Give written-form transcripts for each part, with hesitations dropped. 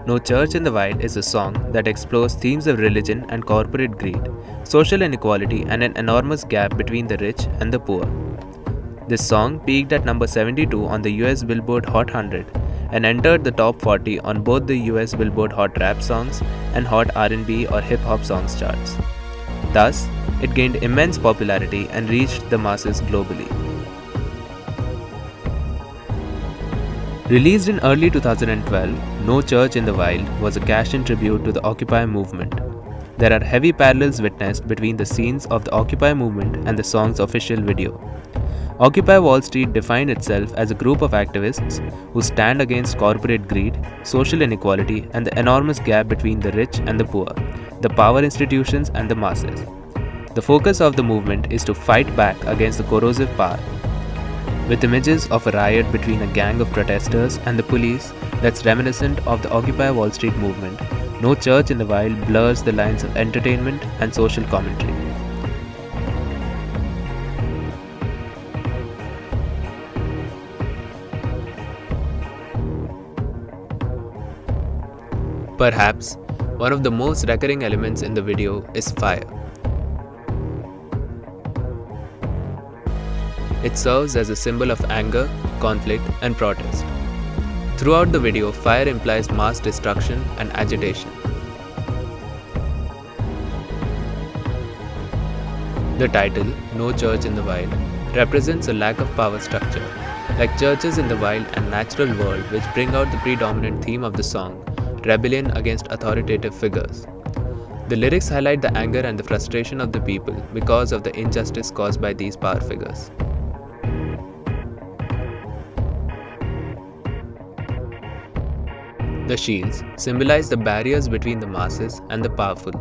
No Church in the Wild is a song that explores themes of religion and corporate greed, social inequality, and an enormous gap between the rich and the poor. This song peaked at number 72 on the US Billboard Hot 100 and entered the top 40 on both the US Billboard Hot Rap Songs and Hot R&B or Hip Hop Songs charts. Thus, it gained immense popularity and reached the masses globally. Released in early 2012, No Church in the Wild was a cash-in tribute to the Occupy movement. There are heavy parallels witnessed between the scenes of the Occupy movement and the song's official video. Occupy Wall Street defined itself as a group of activists who stand against corporate greed, social inequality, and the enormous gap between the rich and the poor, the power institutions and the masses. The focus of the movement is to fight back against the corrosive power. With images of a riot between a gang of protesters and the police that's reminiscent of the Occupy Wall Street movement, No Church in the Wild blurs the lines of entertainment and social commentary. Perhaps one of the most recurring elements in the video is fire. It serves as a symbol of anger, conflict, and protest. Throughout the video, fire implies mass destruction and agitation. The title, No Church in the Wild, represents a lack of power structure, like churches in the wild and natural world, which bring out the predominant theme of the song, rebellion against authoritative figures. The lyrics highlight the anger and the frustration of the people because of the injustice caused by these power figures. The shields symbolize the barriers between the masses and the powerful,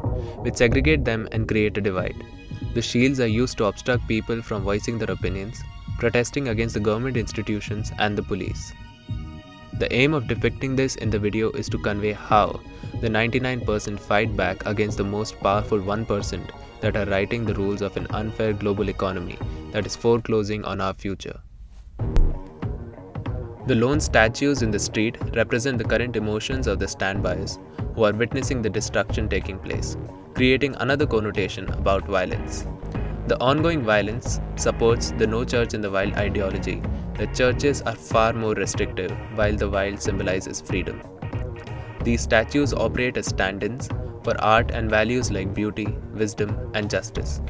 which segregate them and create a divide. The shields are used to obstruct people from voicing their opinions, protesting against the government institutions and the police. The aim of depicting this in the video is to convey how the 99% fight back against the most powerful 1% that are writing the rules of an unfair global economy that is foreclosing on our future. The lone statues in the street represent the current emotions of the standbys who are witnessing the destruction taking place, creating another connotation about violence. The ongoing violence supports the No Church in the Wild ideology that churches are far more restrictive while the wild symbolizes freedom. These statues operate as stand-ins for art and values like beauty, wisdom, and justice.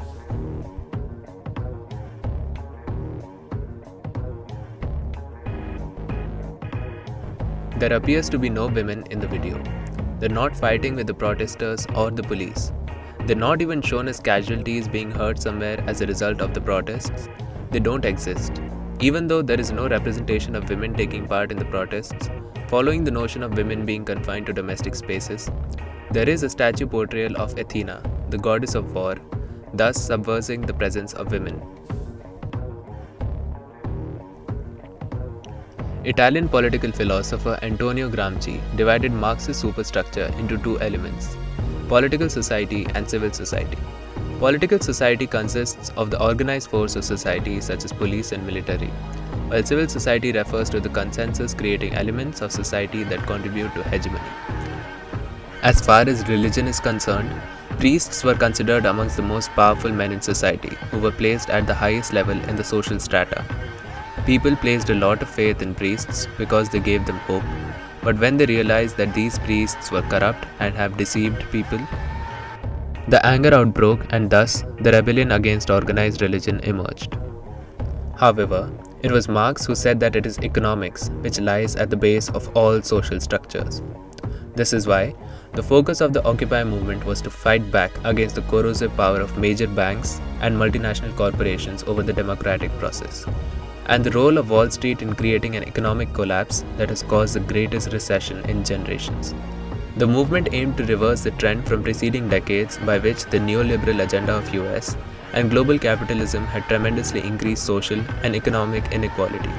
There appears to be no women in the video. They're not fighting with the protesters or the police. They're not even shown as casualties being hurt somewhere as a result of the protests. They don't exist. Even though there is no representation of women taking part in the protests, following the notion of women being confined to domestic spaces, there is a statue portrayal of Athena, the goddess of war, thus subversing the presence of women. Italian political philosopher Antonio Gramsci divided Marx's superstructure into two elements: political society and civil society. Political society consists of the organized force of society such as police and military, while civil society refers to the consensus creating elements of society that contribute to hegemony. As far as religion is concerned, priests were considered amongst the most powerful men in society who were placed at the highest level in the social strata. People placed a lot of faith in priests because they gave them hope, but when they realized that these priests were corrupt and have deceived people, the anger outbroke and thus the rebellion against organized religion emerged. However, it was Marx who said that it is economics which lies at the base of all social structures. This is why the focus of the Occupy movement was to fight back against the corrosive power of major banks and multinational corporations over the democratic process, and the role of Wall Street in creating an economic collapse that has caused the greatest recession in generations. The movement aimed to reverse the trend from preceding decades by which the neoliberal agenda of US and global capitalism had tremendously increased social and economic inequality.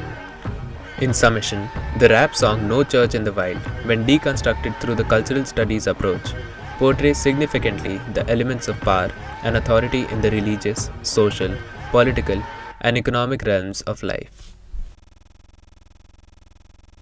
In summation, the rap song No Church in the Wild, when deconstructed through the cultural studies approach, portrays significantly the elements of power and authority in the religious, social, political, and economic realms of life.